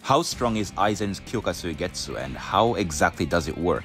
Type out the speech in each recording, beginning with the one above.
How strong is Aizen's Kyoka Suigetsu and how exactly does it work?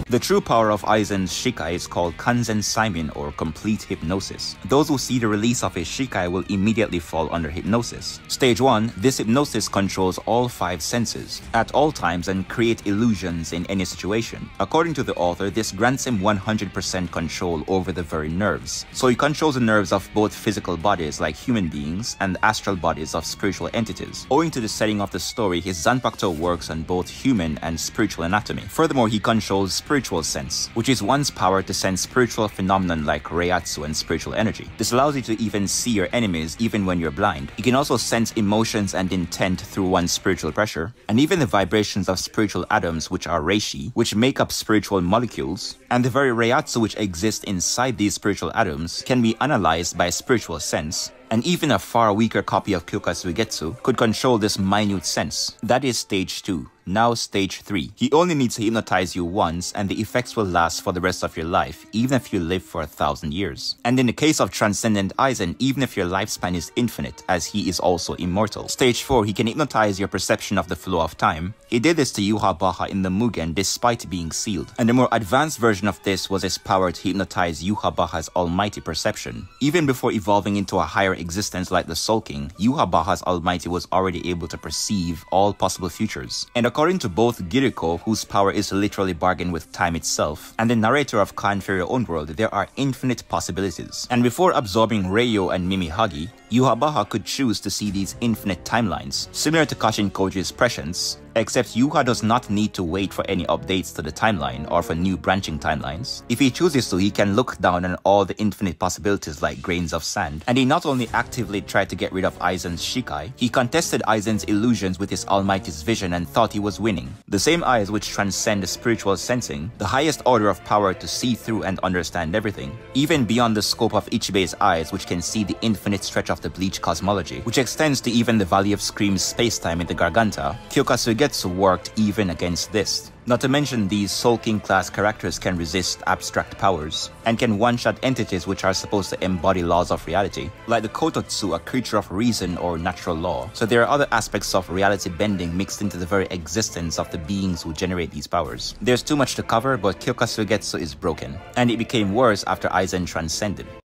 The true power of Aizen's Shikai is called Kanzen Saimin, or complete hypnosis. Those who see the release of his Shikai will immediately fall under hypnosis. Stage 1, this hypnosis controls all 5 senses at all times and create illusions in any situation. According to the author, this grants him 100% control over the very nerves. So he controls the nerves of both physical bodies like human beings and astral bodies of spiritual entities. Owing to the setting of the story, his Zanpakuto works on both human and spiritual anatomy. Furthermore, he controls spiritual sense, which is one's power to sense spiritual phenomenon like reiatsu and spiritual energy. This allows you to even see your enemies even when you're blind. You can also sense emotions and intent through one's spiritual pressure, and even the vibrations of spiritual atoms, which are reishi, which make up spiritual molecules, and the very reiatsu which exist inside these spiritual atoms can be analyzed by spiritual sense. And even a far weaker copy of Kyoka Suigetsu could control this minute sense. That is stage 2. Now stage 3. He only needs to hypnotize you once and the effects will last for the rest of your life, even if you live for 1,000 years. And in the case of Transcendent Aizen, even if your lifespan is infinite, as he is also immortal. Stage 4. He can hypnotize your perception of the flow of time. He did this to Yuha Baha in the Mugen despite being sealed. And the more advanced version of this was his power to hypnotize Yuha Baha's almighty perception. Even before evolving into a higher existence like the Soul King, Yuha Baha's almighty was already able to perceive all possible futures. And according to both Giriko, whose power is to literally bargain with time itself, and the narrator of Kan Fairy Own World, there are infinite possibilities. And before absorbing Reiyo and Mimihagi, Yuha Baha could choose to see these infinite timelines, similar to Kashin Koji's prescience, except Yuha does not need to wait for any updates to the timeline or for new branching timelines. If he chooses to, he can look down on all the infinite possibilities like grains of sand. And he not only actively tried to get rid of Aizen's Shikai, he contested Aizen's illusions with his Almighty's vision and thought he was winning. The same eyes which transcend the spiritual sensing, the highest order of power to see through and understand everything, even beyond the scope of Ichibe's eyes which can see the infinite stretch of the Bleach cosmology, which extends to even the Valley of Scream's spacetime in the Garganta. Kyoka Suigetsu worked even against this. Not to mention, these Soul King class characters can resist abstract powers, and can one-shot entities which are supposed to embody laws of reality, like the Kototsu, a creature of reason or natural law. So there are other aspects of reality bending mixed into the very existence of the beings who generate these powers. There's too much to cover, but Kyoka Suigetsu is broken, and it became worse after Aizen transcended.